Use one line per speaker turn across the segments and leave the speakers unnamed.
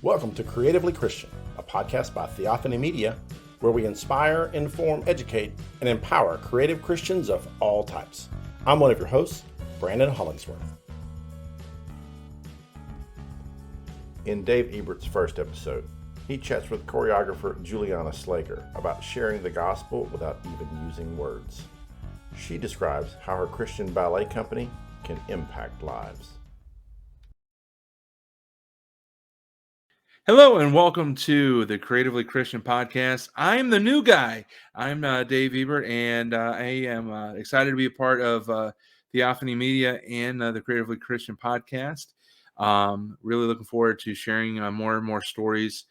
Welcome to Creatively Christian, a podcast by Theophany Media, where we inspire, inform, educate, and empower creative Christians of all types. I'm one of your hosts, Brandon Hollingsworth. In Dave Ebert's first episode, he chats with choreographer Julianna Slager about sharing the gospel without even using words. She describes how her Christian ballet company can impact lives.
Hello and welcome to the Creatively Christian podcast. I'm the new guy. I'm Dave Ebert, and I am excited to be a part of Theophany Media and the Creatively Christian podcast. Really looking forward to sharing more and more stories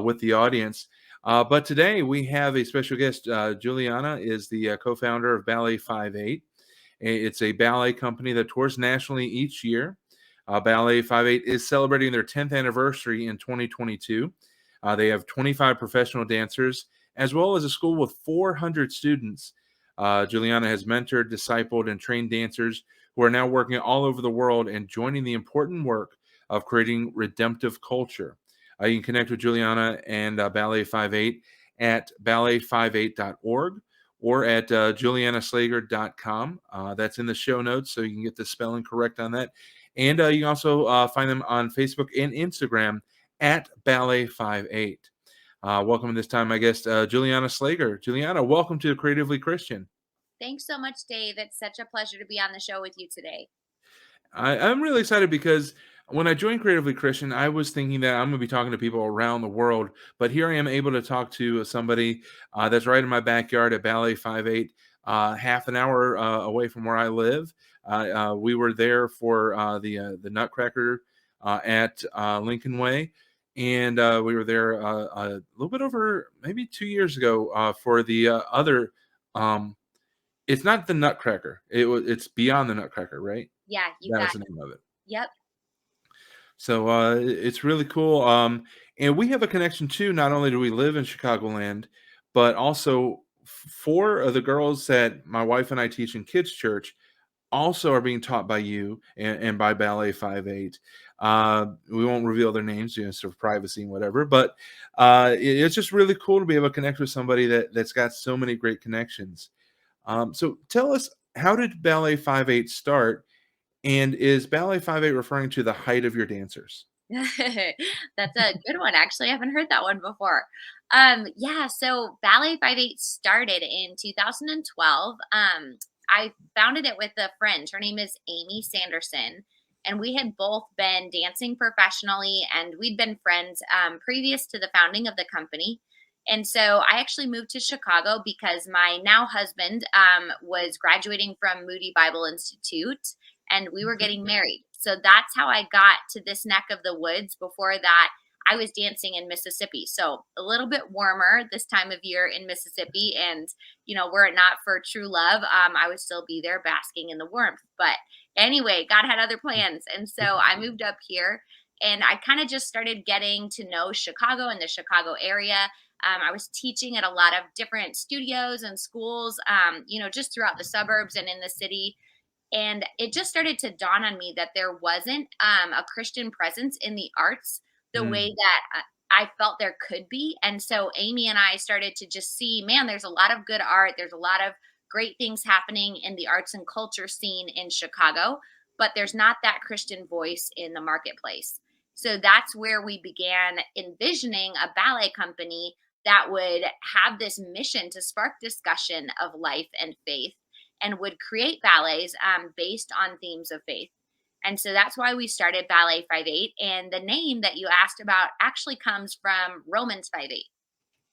with the audience. But today we have a special guest. Julianna is the co-founder of Ballet 58. It's a ballet company that tours nationally each year. Ballet 58 is celebrating their 10th anniversary in 2022. They have 25 professional dancers, as well as a school with 400 students. Julianna has mentored, discipled, and trained dancers who are now working all over the world and joining the important work of creating redemptive culture. You can connect with Julianna and Ballet 58 at ballet58.org or at juliannaslager.com. That's in the show notes, so you can get the spelling correct on that. And you can also find them on Facebook and Instagram at Ballet 58. Welcome this time, my guest, Julianna Slager. Julianna, welcome to Creatively Christian.
Thanks so much, Dave. It's such a pleasure to be on the show with you today.
I'm really excited because when I joined Creatively Christian, I was thinking that I'm going to be talking to people around the world, but here I am able to talk to somebody that's right in my backyard at Ballet 58, half an hour away from where I live. We were there for the Nutcracker at Lincoln Way, and we were there a little bit over maybe 2 years ago for the other. It's not the Nutcracker; it's Beyond the Nutcracker, right?
Yeah, you
That
got
was the name of it.
Yep.
So it's really cool. And we have a connection too. Not only do we live in Chicagoland, but also four of the girls that my wife and I teach in kids' church also are being taught by you and by Ballet 58. We won't reveal their names, sort of privacy and whatever, but it's just really cool to be able to connect with somebody that's got so many great connections. So tell us, how did Ballet 58 start? And is Ballet 58 referring to the height of your dancers?
That's a good one. Actually, I haven't heard that one before. Yeah, so Ballet 58 started in 2012. I founded it with a friend. Her name is Amy Sanderson. And we had both been dancing professionally and we'd been friends previous to the founding of the company. And so I actually moved to Chicago because my now husband was graduating from Moody Bible Institute and we were getting married. So that's how I got to this neck of the woods. Before that, I was dancing in Mississippi. So a little bit warmer this time of year in Mississippi. And, were it not for true love, I would still be there basking in the warmth. But anyway, God had other plans. And so I moved up here and I kind of just started getting to know Chicago and the Chicago area. I was teaching at a lot of different studios and schools, just throughout the suburbs and in the city. And it just started to dawn on me that there wasn't a Christian presence in the arts the way that I felt there could be. And so Amy and I started to just see, man, there's a lot of good art. There's a lot of great things happening in the arts and culture scene in Chicago, but there's not that Christian voice in the marketplace. So that's where we began envisioning a ballet company that would have this mission to spark discussion of life and faith and would create ballets based on themes of faith. And so that's why we started Ballet 58. And the name that you asked about actually comes from Romans 58.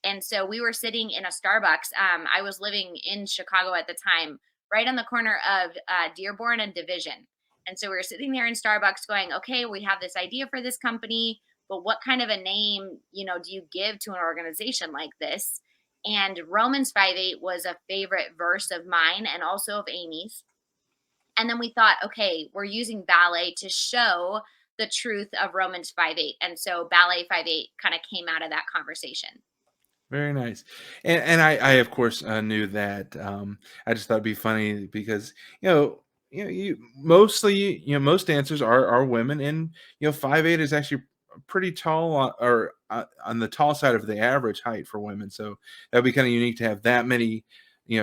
And so we were sitting in a Starbucks. I was living in Chicago at the time, right on the corner of Dearborn and Division. And so we were sitting there in Starbucks going, okay, we have this idea for this company, but what kind of a name, do you give to an organization like this? And Romans 5:8 was a favorite verse of mine and also of Amy's. And then we thought, okay, we're using ballet to show the truth of Romans 5:8. And so Ballet 58 kind of came out of that conversation.
Very nice. And I of course knew that. I just thought it'd be funny because you mostly most dancers are women, and 5'8" is actually pretty tall or on the tall side of the average height for women. So that'd be kind of unique to have that many,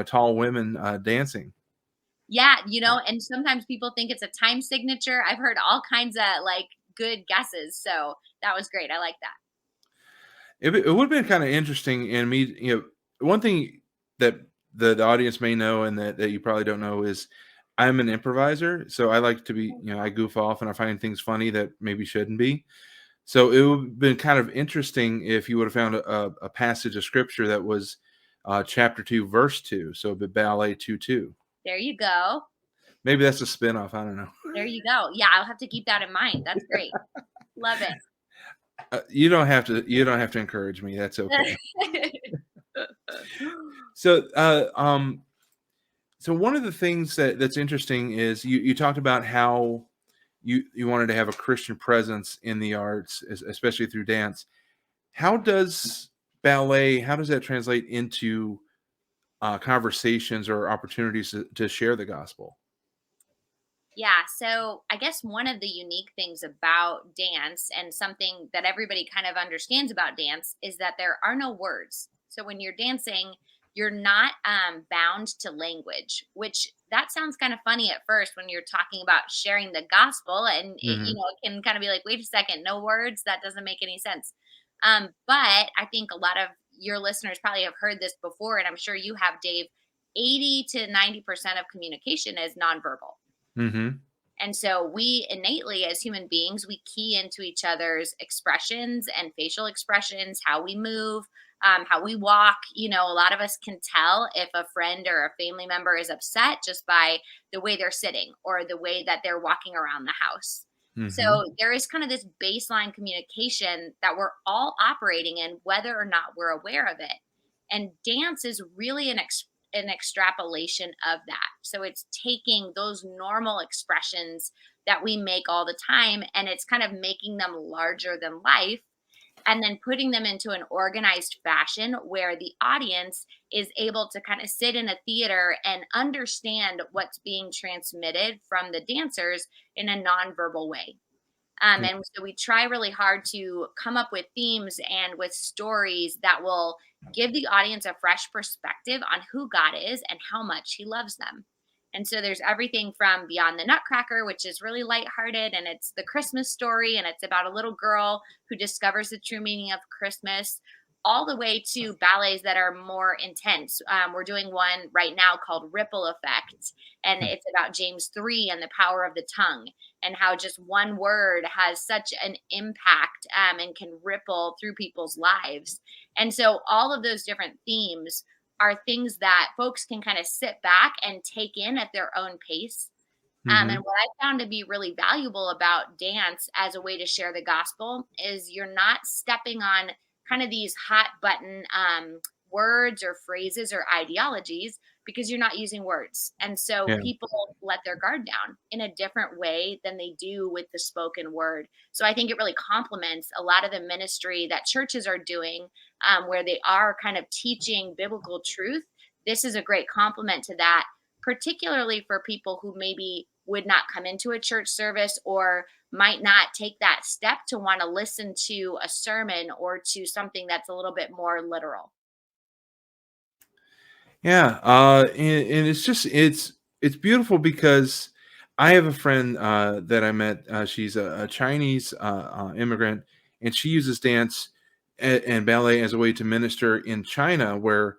tall women dancing.
Yeah, and sometimes people think it's a time signature. I've heard all kinds of like good guesses. So that was great. I like that.
It would have been kind of interesting. And me, one thing that the audience may know and that you probably don't know is I'm an improviser. So I like to be, I goof off and I find things funny that maybe shouldn't be. So it would have been kind of interesting if you would have found a passage of scripture that was chapter 2, verse 2. So the Ballet 2:2.
There you go.
Maybe that's a spinoff. I don't know.
There you go. Yeah, I'll have to keep that in mind. That's great. Love it.
You don't have to. You don't have to encourage me. That's okay. So, so one of the things that's interesting is you talked about how you wanted to have a Christian presence in the arts, especially through dance. How does ballet? How does that translate into conversations or opportunities to share the gospel?
Yeah, so I guess one of the unique things about dance and something that everybody kind of understands about dance is that there are no words. So when you're dancing, you're not bound to language, which that sounds kind of funny at first when you're talking about sharing the gospel, and
Hmm.
it can kind of be like, wait a second, no words, that doesn't make any sense. But I think a lot of your listeners probably have heard this before, and I'm sure you have, Dave. 80 to 90% of communication is nonverbal.
Hmm.
And so we innately, as human beings, we key into each other's expressions and facial expressions, how we move, how we walk. A lot of us can tell if a friend or a family member is upset just by the way they're sitting or the way that they're walking around the house. So
Hmm.
there is kind of this baseline communication that we're all operating in, whether or not we're aware of it. And dance is really an extrapolation of that. So it's taking those normal expressions that we make all the time and it's kind of making them larger than life and then putting them into an organized fashion where the audience is able to kind of sit in a theater and understand what's being transmitted from the dancers in a nonverbal way. And so we try really hard to come up with themes and with stories that will give the audience a fresh perspective on who God is and how much He loves them. And so there's everything from Beyond the Nutcracker, which is really lighthearted, and it's the Christmas story, and it's about a little girl who discovers the true meaning of Christmas, all the way to ballets that are more intense. We're doing one right now called Ripple Effect, and it's about James 3 and the power of the tongue and how just one word has such an impact and can ripple through people's lives. And so all of those different themes are things that folks can kind of sit back and take in at their own pace. And
Hmm.
what I found to be really valuable about dance as a way to share the gospel is you're not stepping on kind of these hot button words or phrases or ideologies because you're not using words. And so
Yeah.
people let their guard down in a different way than they do with the spoken word. So I think it really complements a lot of the ministry that churches are doing where they are kind of teaching biblical truth. This is a great complement to that, particularly for people who maybe would not come into a church service or might not take that step to want to listen to a sermon or to something that's a little bit more literal.
Yeah, and it's just it's beautiful because I have a friend that I met. She's a Chinese immigrant, and she uses dance and ballet as a way to minister in China, where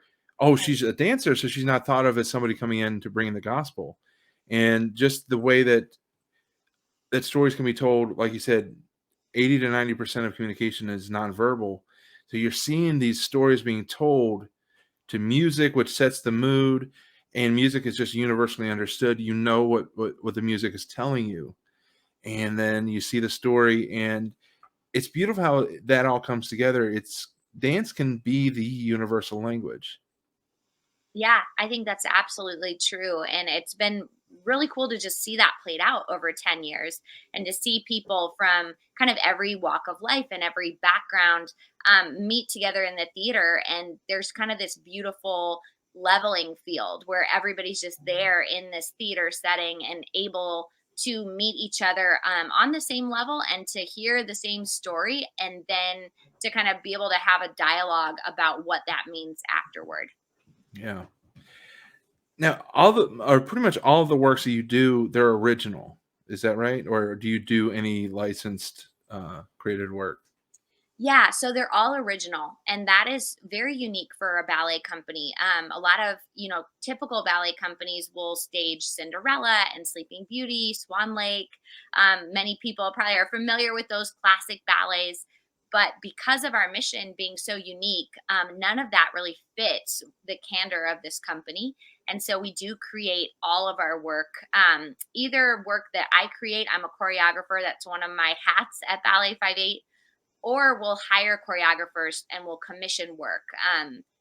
she's a dancer, so she's not thought of as somebody coming in to bring the gospel, and just the way that stories can be told, like you said, 80 to 90% of communication is nonverbal, so you're seeing these stories being told to music, which sets the mood, and music is just universally understood. You know what the music is telling you, and then you see the story, and it's beautiful how that all comes together. It's dance can be the universal language.
Yeah, I think that's absolutely true. And it's been really cool to just see that played out over 10 years and to see people from kind of every walk of life and every background meet together in the theater. And there's kind of this beautiful leveling field where everybody's just there in this theater setting and able to meet each other on the same level and to hear the same story, and then to kind of be able to have a dialogue about what that means afterward.
Yeah. Now, pretty much all of the works that you do, they're original. Is that right? Or do you do any licensed created work?
Yeah, so they're all original, and that is very unique for a ballet company. A lot of, typical ballet companies will stage Cinderella and Sleeping Beauty, Swan Lake. Many people probably are familiar with those classic ballets, but because of our mission being so unique, none of that really fits the candor of this company. And so we do create all of our work, either work that I create. I'm a choreographer. That's one of my hats at Ballet 58, or we'll hire choreographers and we'll commission work.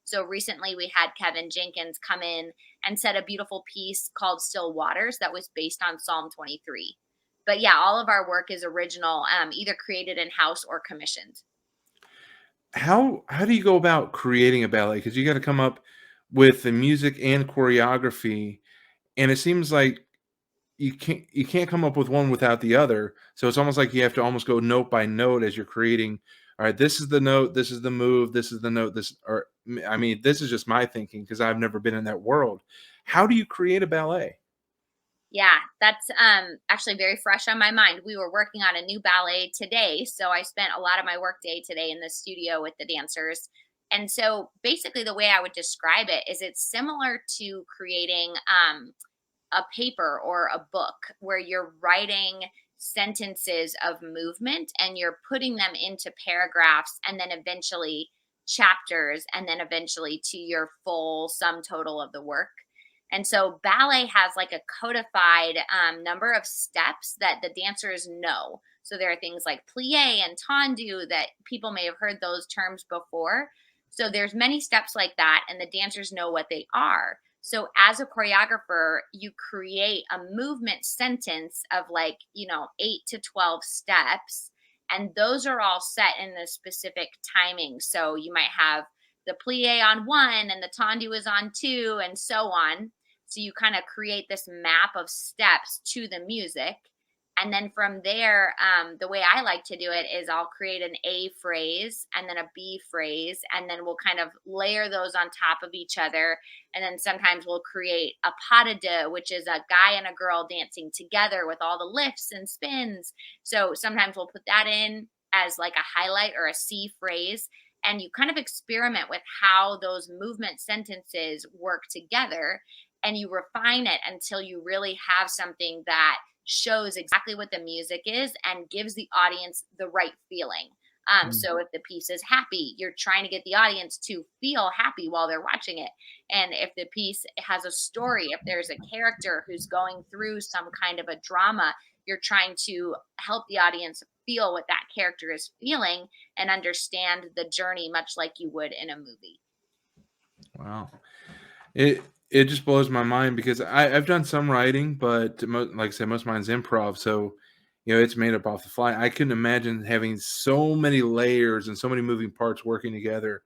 So recently we had Kevin Jenkins come in and set a beautiful piece called Still Waters that was based on Psalm 23. But yeah, all of our work is original, either created in house or commissioned.
How do you go about creating a ballet? Because you got to come up with the music and choreography, and it seems like you can't come up with one without the other. So it's almost like you have to almost go note by note as you're creating. All right, this is the note, this is the move, this is the note. I mean, this is just my thinking because I've never been in that world. How do you create a ballet?
Yeah, that's actually very fresh on my mind. We were working on a new ballet today, so I spent a lot of my work day today in the studio with the dancers. And so basically the way I would describe it is it's similar to creating a paper or a book where you're writing sentences of movement and you're putting them into paragraphs and then eventually chapters and then eventually to your full sum total of the work. And so ballet has like a codified number of steps that the dancers know. So there are things like plie and tendu that people may have heard those terms before. So there's many steps like that, and the dancers know what they are. So as a choreographer, you create a movement sentence of like, 8 to 12 steps. And those are all set in the specific timing. So you might have the plie on one and the tendu is on two and so on. So you kind of create this map of steps to the music. And then from there, the way I like to do it is I'll create an A phrase and then a B phrase, and then we'll kind of layer those on top of each other. And then sometimes we'll create a pas de deux, which is a guy and a girl dancing together with all the lifts and spins. So sometimes we'll put that in as like a highlight or a C phrase. And you kind of experiment with how those movement sentences work together, and you refine it until you really have something that shows exactly what the music is and gives the audience the right feeling.
Mm.
So if the piece is happy, you're trying to get the audience to feel happy while they're watching it. And if the piece has a story, if there's a character who's going through some kind of a drama, you're trying to help the audience feel what that character is feeling and understand the journey, much like you would in a movie.
Wow. It just blows my mind because I've done some writing, but like I said, most of mine's improv. So, it's made up off the fly. I couldn't imagine having so many layers and so many moving parts working together.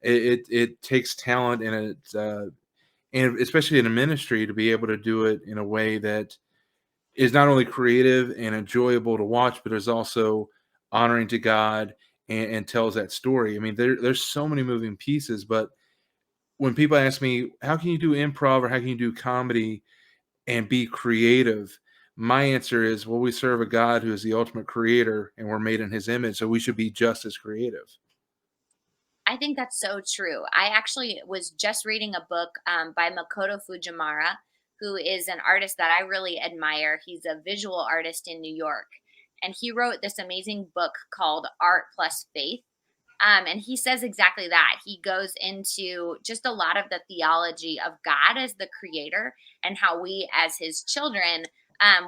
It takes talent and especially in a ministry to be able to do it in a way that is not only creative and enjoyable to watch, but is also honoring to God and tells that story. I mean, there's so many moving pieces, but when people ask me, how can you do improv or how can you do comedy and be creative? My answer is, well, we serve a God who is the ultimate creator and we're made in his image. So we should be just as creative.
I think that's so true. I actually was just reading a book by Makoto Fujimura, who is an artist that I really admire. He's a visual artist in New York. And he wrote this amazing book called Art Plus Faith. And he says exactly that. He goes into just a lot of the theology of God as the creator and how we, as his children,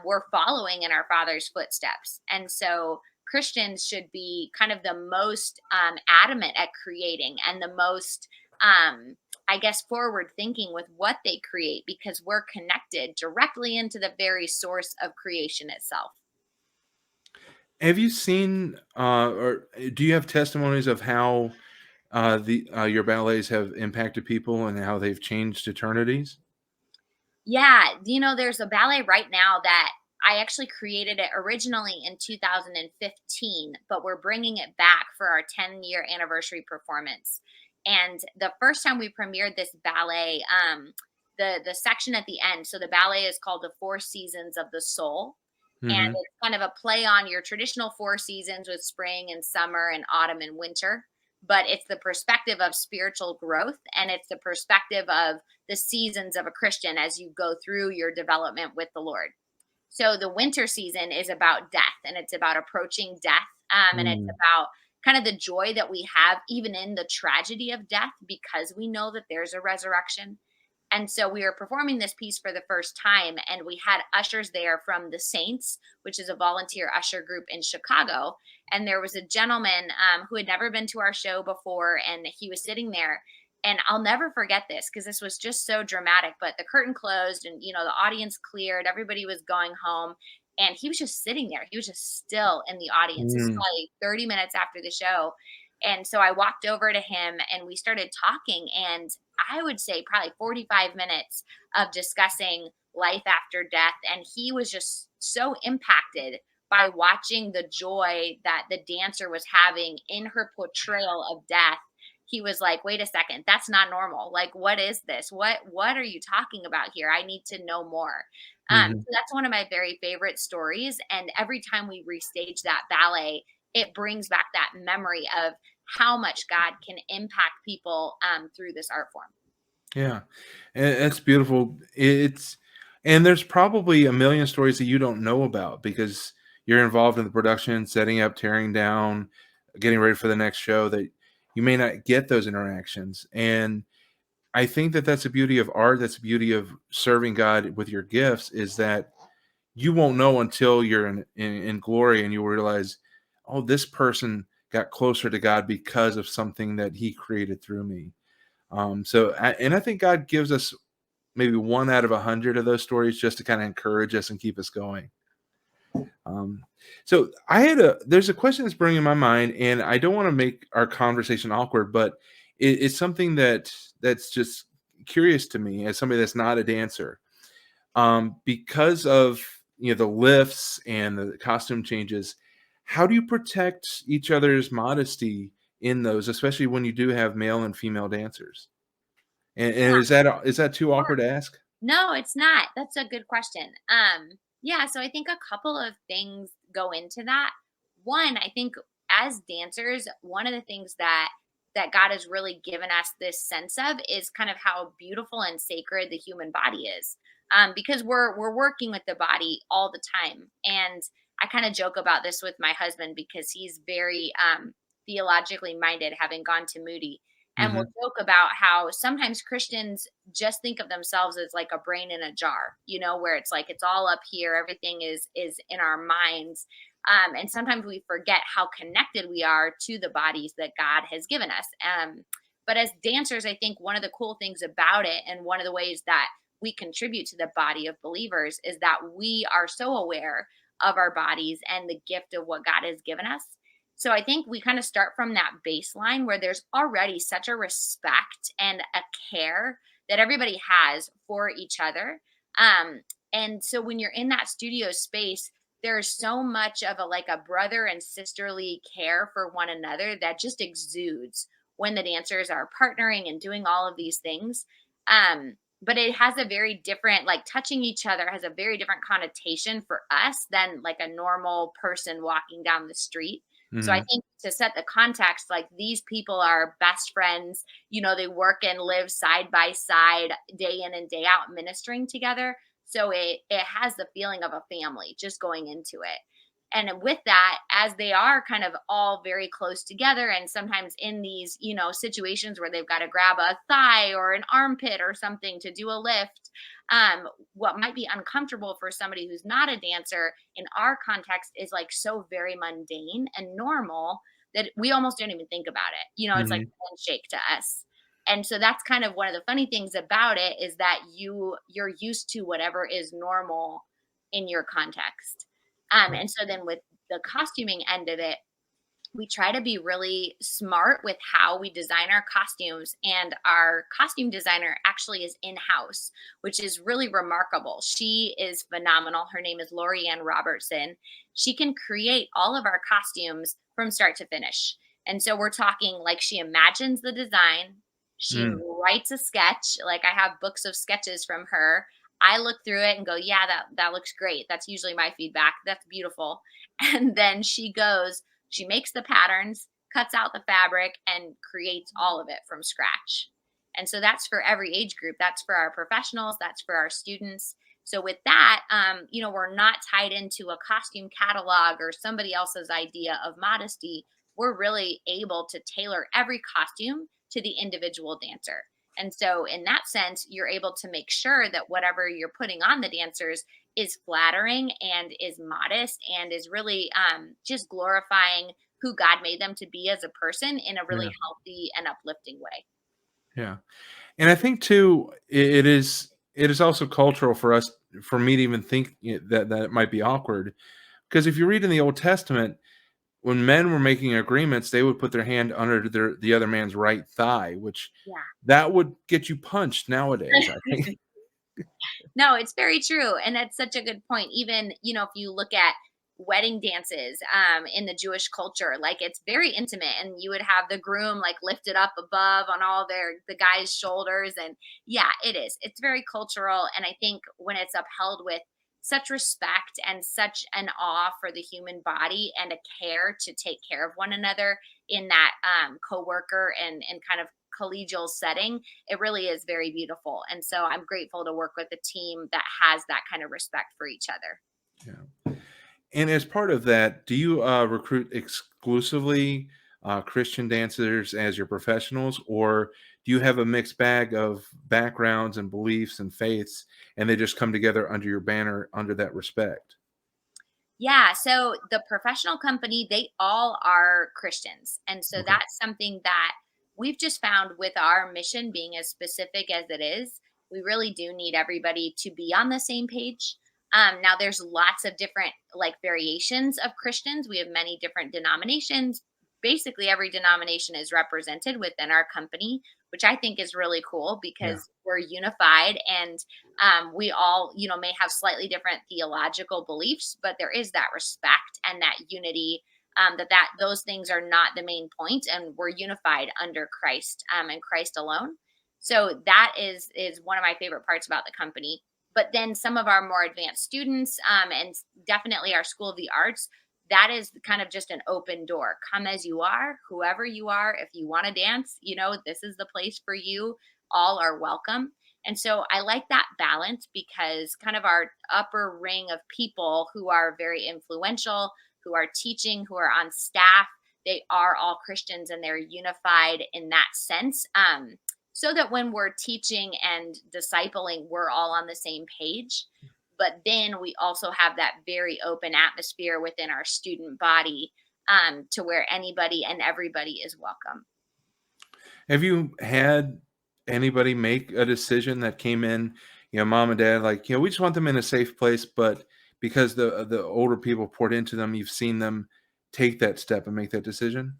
we're following in our Father's footsteps. And so Christians should be kind of the most adamant at creating and the most, I guess, forward thinking with what they create, because we're connected directly into the very source of creation itself.
Have you seen or do you have testimonies of how the your ballets have impacted people and how they've changed eternities?
Yeah, there's a ballet right now that I actually created it originally in 2015, but we're bringing it back for our 10-year anniversary performance. And the first time we premiered this ballet, the section at the end, so the ballet is called The Four Seasons of the Soul. And
Mm-hmm.
it's kind of a play on your traditional four seasons with spring and summer and autumn and winter. But it's the perspective of spiritual growth, and it's the perspective of the seasons of a Christian as you go through your development with the Lord. So the winter season is about death, and it's about approaching death. And it's about kind of the joy that we have even in the tragedy of death, because we know that there's a resurrection. And so we were performing this piece for the first time, and we had ushers there from the Saints, which is a volunteer usher group in Chicago. And there was a gentleman who had never been to our show before, and he was sitting there. And I'll never forget this because this was just so dramatic. But the curtain closed, and the audience cleared, everybody was going home, and he was just sitting there. He was just still in the audience. This is
Mm-hmm.
probably 30 minutes after the show. And so I walked over to him and we started talking. And I would say probably 45 minutes of discussing life after death. And he was just so impacted by watching the joy that the dancer was having in her portrayal of death. He was like, wait a second, that's not normal. Like, what is this? What are you talking about here? I need to know more. So that's one of my very favorite stories. And every time we restage that ballet, it brings back that memory of how much God can impact people through this art form.
Yeah, and that's beautiful. It's and there's probably a million stories that you don't know about because you're involved in the production, setting up, tearing down, getting ready for the next show that you may not get those interactions. And I think that that's the beauty of art. That's the beauty of serving God with your gifts is that you won't know until you're in glory and you realize, oh, this person got closer to God because of something that he created through me. And I think God gives us maybe 1 out of 100 of those stories just to kind of encourage us and keep us going. Um, so there's a question that's burning in my mind, and I don't want to make our conversation awkward, but it's something that's just curious to me as somebody that's not a dancer. Because of the lifts and the costume changes, how do you protect each other's modesty in those, especially when you do have male and female dancers? And is that too awkward to ask?
No, it's not. That's a good question. Yeah, so I think a couple of things go into that. One, I think as dancers, one of the things that God has really given us this sense of is kind of how beautiful and sacred the human body is. Because we're working with the body all the time. And I kind of joke about this with my husband because he's very theologically minded, having gone to Moody. And we'll
Mhm.
joke about how sometimes Christians just think of themselves as like a brain in a jar, where it's like it's all up here, everything is in our minds. And sometimes we forget how connected we are to the bodies that God has given us. But as dancers, I think one of the cool things about it, and one of the ways that we contribute to the body of believers, is that we are so aware of our bodies and the gift of what God has given us. So I think we kind of start from that baseline where there's already such a respect and a care that everybody has for each other. And so when you're in that studio space, there's so much of a brother and sisterly care for one another that just exudes when the dancers are partnering and doing all of these things. But it has a very different, like, touching each other has a very different connotation for us than like a normal person walking down the street. So I
Mhm.
think to set the context, like, these people are best friends, they work and live side by side, day in and day out, ministering together. So it has the feeling of a family just going into it. And with that, as they are kind of all very close together, and sometimes in these, situations where they've got to grab a thigh or an armpit or something to do a lift, what might be uncomfortable for somebody who's not a dancer in our context is like so very mundane and normal that we almost don't even think about it. It's like
Mhm.
a handshake to us. And so that's kind of one of the funny things about it, is that you're used to whatever is normal in your context. And so then with the costuming end of it, we try to be really smart with how we design our costumes. And our costume designer actually is in-house, which is really remarkable. She is phenomenal. Her name is Lorianne Robertson. She can create all of our costumes from start to finish. And so we're talking like she imagines the design, she
Mm,
writes a sketch. Like I have books of sketches from her. I look through it and go, yeah, that looks great. That's usually my feedback. That's beautiful. And then she makes the patterns, cuts out the fabric, and creates all of it from scratch. And so that's for every age group. That's for our professionals, that's for our students. So with that, we're not tied into a costume catalog or somebody else's idea of modesty. We're really able to tailor every costume to the individual dancer. And so, in that sense, you're able to make sure that whatever you're putting on the dancers is flattering and is modest and is really just glorifying who God made them to be as a person in a really
yeah,
healthy and uplifting way.
yeah. And I think too, it is also cultural for me to even think that it might be awkward, because if you read in the Old Testament, when men were making agreements, they would put their hand under the other man's right thigh, which that would get you punched nowadays, I think.
Yeah. No, it's very true. And that's such a good point. Even, if you look at wedding dances in the Jewish culture, like it's very intimate and you would have the groom like lifted up above on all the guy's shoulders. And yeah, it is. It's very cultural. And I think when it's upheld with such respect and such an awe for the human body and a care to take care of one another in that coworker and kind of collegial setting, it really is very beautiful. And so I'm grateful to work with a team that has that kind of respect for each other.
Yeah. And as part of that, do you recruit exclusively Christian dancers as your professionals, or do you have a mixed bag of backgrounds and beliefs and faiths, and they just come together under your banner under that respect?
Yeah, so the professional company, they all are Christians. And so
Okay.
that's something that we've just found with our mission being as specific as it is. We really do need everybody to be on the same page. Now there's lots of different like variations of Christians. We have many different denominations. Basically every denomination is represented within our company, which I think is really cool
Yeah.
because we're unified and we all may have slightly different theological beliefs, but there is that respect and that unity, that those things are not the main point, and we're unified under Christ, and Christ alone. So that is one of my favorite parts about the company. But then some of our more advanced students, and definitely our School of the Arts, that is kind of just an open door. Come as you are, whoever you are. If you want to dance, this is the place for you. All are welcome. And so I like that balance because kind of our upper ring of people who are very influential, who are teaching, who are on staff, they are all Christians and they're unified in that sense. So that when we're teaching and discipling, we're all on the same page. But then we also have that very open atmosphere within our student body, to where anybody and everybody is welcome.
Have you had anybody make a decision that came in, mom and dad, like, we just want them in a safe place, but because the older people poured into them, you've seen them take that step and make that decision?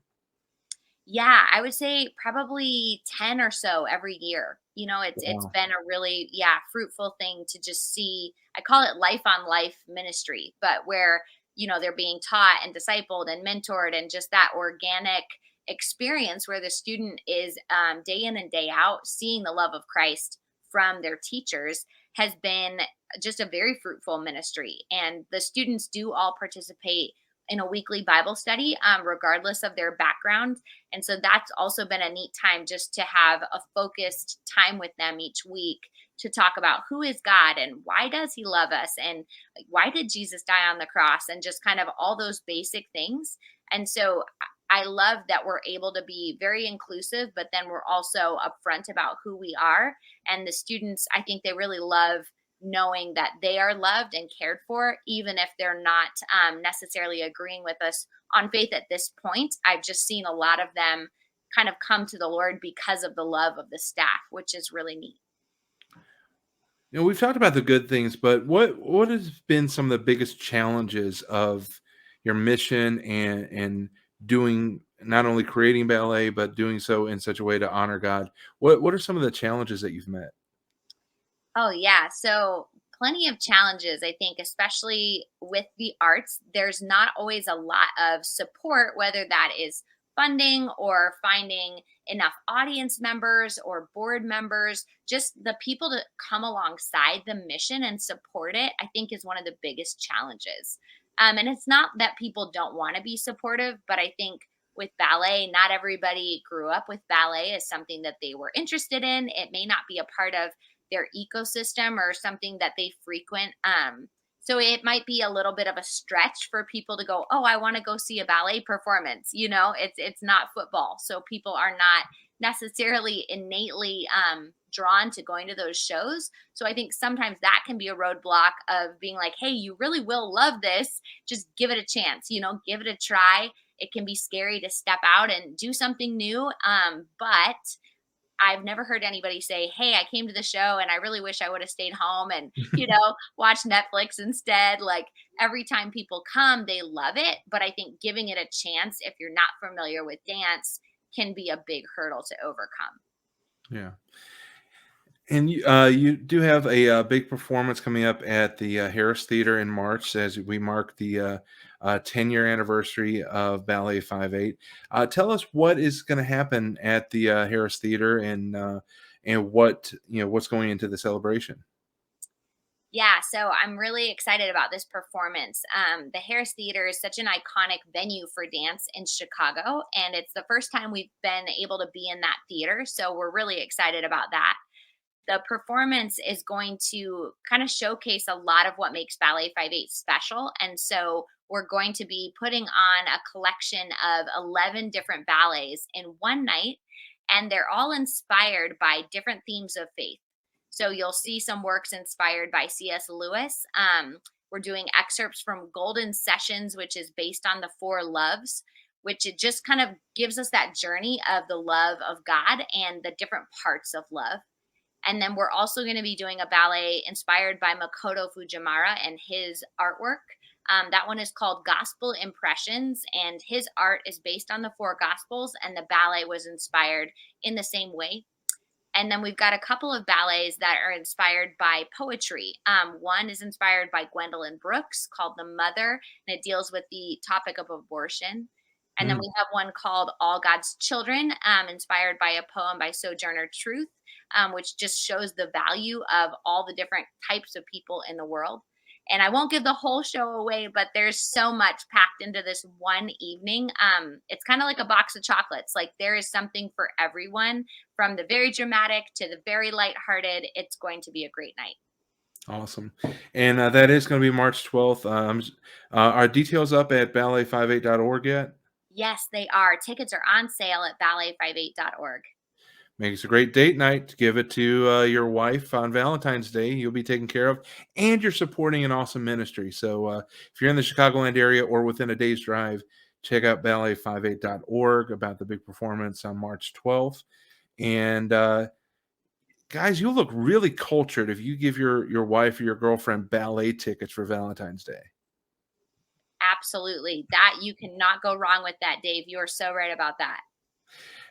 Yeah, I would say probably 10 or so every year. It's
Wow.
been a really, yeah, fruitful thing to just see. I call it life on life ministry, but where, they're being taught and discipled and mentored and just that organic experience where the student is, day in and day out seeing the love of Christ from their teachers has been just a very fruitful ministry. And the students do all participate in a weekly Bible study, regardless of their background. And so that's also been a neat time just to have a focused time with them each week to talk about who is God and why does he love us and why did Jesus die on the cross and just kind of all those basic things. And so I love that we're able to be very inclusive, but then we're also upfront about who we are. And the students, I think they really love knowing that they are loved and cared for, even if they're not necessarily agreeing with us on faith at this point. I've just seen a lot of them kind of come to the Lord because of the love of the staff, which is really neat.
We've talked about the good things, but what has been some of the biggest challenges of your mission and doing, not only creating ballet, but doing so in such a way to honor God. What are some of the challenges that you've met?
Oh, yeah. So, plenty of challenges, I think, especially with the arts. There's not always a lot of support, whether that is funding or finding enough audience members or board members. Just the people to come alongside the mission and support it, I think, is one of the biggest challenges. And it's not that people don't want to be supportive, but I think with ballet, not everybody grew up with ballet as something that they were interested in. It may not be a part of their ecosystem or something that they frequent. So it might be a little bit of a stretch for people to go, oh, I want to go see a ballet performance. It's not football, so people are not necessarily innately drawn to going to those shows. So I think sometimes that can be a roadblock of being like, hey, you really will love this. Just give it a chance. Give it a try. It can be scary to step out and do something new, but I've never heard anybody say, "Hey, I came to the show and I really wish I would have stayed home and, watched Netflix instead." Like every time people come, they love it. But I think giving it a chance, if you're not familiar with dance, can be a big hurdle to overcome.
Yeah. And you do have a big performance coming up at the Harris Theater in March as we mark the 10-year anniversary of Ballet 5/8. Tell us what is going to happen at the Harris Theater, and what's going into the celebration.
Yeah, so I'm really excited about this performance. The Harris Theater is such an iconic venue for dance in Chicago, and it's the first time we've been able to be in that theater. So we're really excited about that. The performance is going to kind of showcase a lot of what makes Ballet 5/8 special. And so we're going to be putting on a collection of 11 different ballets in one night, and they're all inspired by different themes of faith. So you'll see some works inspired by C.S. Lewis. We're doing excerpts from Golden Sessions, which is based on the four loves, which it just kind of gives us that journey of the love of God and the different parts of love. And then we're also going to be doing a ballet inspired by Makoto Fujimura and his artwork. That one is called Gospel Impressions, and his art is based on the four Gospels, and the ballet was inspired in the same way. And then we've got a couple of ballets that are inspired by poetry. One is inspired by Gwendolyn Brooks called The Mother, and it deals with the topic of abortion. And then
Mm.
we have one called All God's Children, inspired by a poem by Sojourner Truth, which just shows the value of all the different types of people in the world. And I won't give the whole show away, but there's so much packed into this one evening. It's kind of like a box of chocolates. Like there is something for everyone, from the very dramatic to the very lighthearted. It's going to be a great night.
Awesome. And that is going to be March 12th. Are details up at ballet58.org yet?
Yes, they are. Tickets are on sale at ballet58.org.
Makes a great date night to give it to your wife on Valentine's Day. You'll be taken care of, and you're supporting an awesome ministry. So if you're in the Chicagoland area or within a day's drive, check out ballet58.org about the big performance on March 12th. And guys, you'll look really cultured if you give your wife or your girlfriend ballet tickets for Valentine's Day.
Absolutely. That you cannot go wrong with that, Dave. You are so right about that.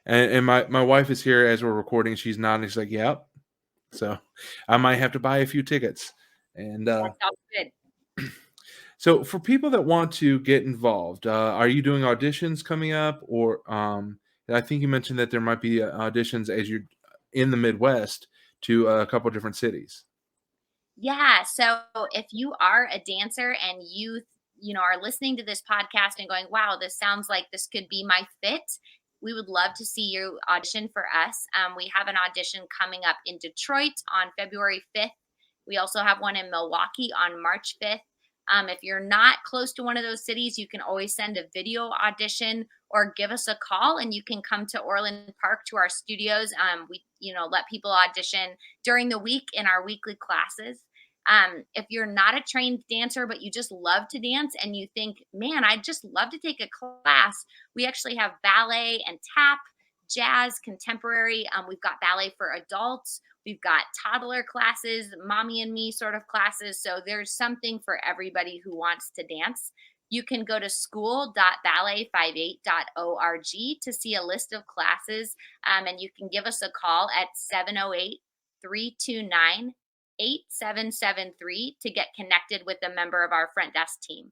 And my wife is here as we're recording. She's nodding. She's like, "Yep." So I might have to buy a few tickets. And
That sounds good.
so for people that want to get involved, are you doing auditions coming up? Or I think you mentioned that there might be auditions as you're in the Midwest to a couple different cities.
Yeah. So if you are a dancer and are listening to this podcast and going, wow, this sounds like this could be my fit, we would love to see you audition for us. We have an audition coming up in Detroit on February 5th. We also have one in Milwaukee on March 5th. If you're not close to one of those cities, you can always send a video audition or give us a call, and you can come to Orland Park to our studios. We, let people audition during the week in our weekly classes. If you're not a trained dancer, but you just love to dance and you think, man, I'd just love to take a class, we actually have ballet and tap, jazz, contemporary. We've got ballet for adults. We've got toddler classes, mommy and me sort of classes. So there's something for everybody who wants to dance. You can go to school.ballet58.org to see a list of classes, and you can give us a call at 708-329-8773 to get connected with a member of our front desk team.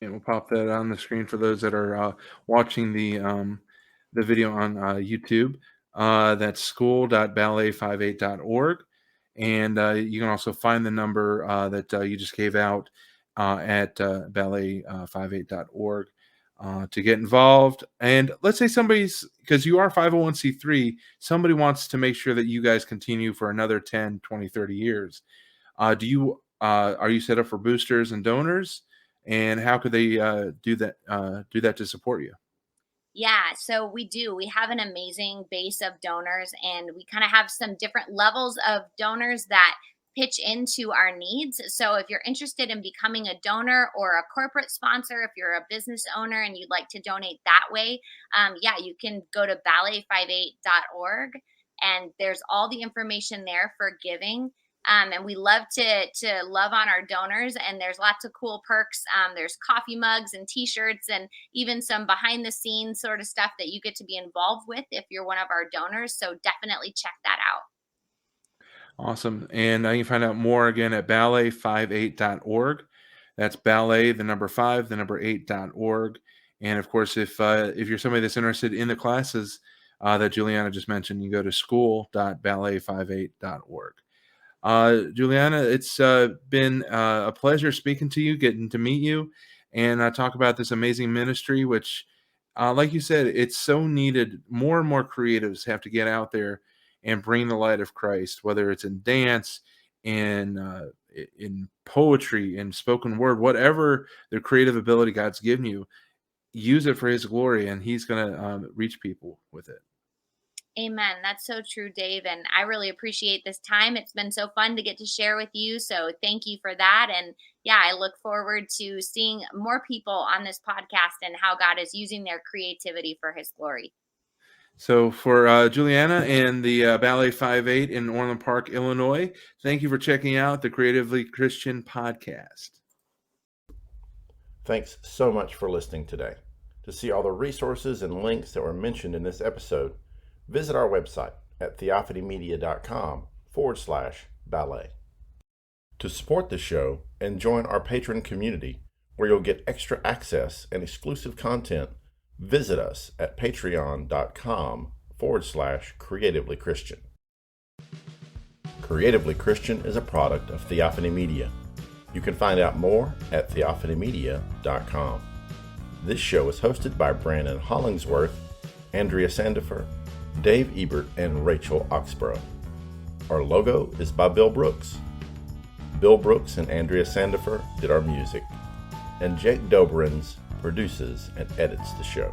And we'll pop that on the screen for those that are watching the video on YouTube. That's school.ballet58.org. And you can also find the number that you just gave out at ballet58.org to get involved. And let's say because you are 501c3, somebody wants to make sure that you guys continue for another 10, 20, 30 years. Are you set up for boosters and donors? And how could they do that to support you?
Yeah, so we do. We have an amazing base of donors, and we kind of have some different levels of donors that pitch into our needs. So if you're interested in becoming a donor or a corporate sponsor, if you're a business owner and you'd like to donate that way, yeah, you can go to ballet58.org, and there's all the information there for giving. And we love to love on our donors, and there's lots of cool perks. There's coffee mugs and T-shirts, and even some behind the scenes sort of stuff that you get to be involved with if you're one of our donors. So definitely check that out.
Awesome. And you can find out more again at ballet58.org. That's ballet, the number 5, the number 8.org. And of course, if you're somebody that's interested in the classes that Julianna just mentioned, you go to school.ballet58.org. Julianna, it's been a pleasure speaking to you, getting to meet you, and talk about this amazing ministry, which, like you said, it's so needed. More and more creatives have to get out there and bring the light of Christ, whether it's in dance, in poetry, in spoken word, whatever the creative ability God's given you, use it for His glory, and He's going to reach people with it.
Amen. That's so true, Dave. And I really appreciate this time. It's been so fun to get to share with you. So thank you for that. And yeah, I look forward to seeing more people on this podcast and how God is using their creativity for His glory.
So for Julianna and the Ballet 5/8 in Orland Park, Illinois, thank you for checking out the Creatively Christian podcast.
Thanks so much for listening today. To see all the resources and links that were mentioned in this episode, visit our website at theophanymedia.com/ballet. To support the show and join our patron community, where you'll get extra access and exclusive content, visit us at patreon.com/creativelychristian. Creatively Christian is a product of Theophany Media. You can find out more at theophanymedia.com. This show is hosted by Brandon Hollingsworth, Andrea Sandifer, Dave Ebert, and Rachel Oxborough. Our logo is by Bill Brooks. Bill Brooks and Andrea Sandifer did our music, and Jake Dobrins produces and edits the show.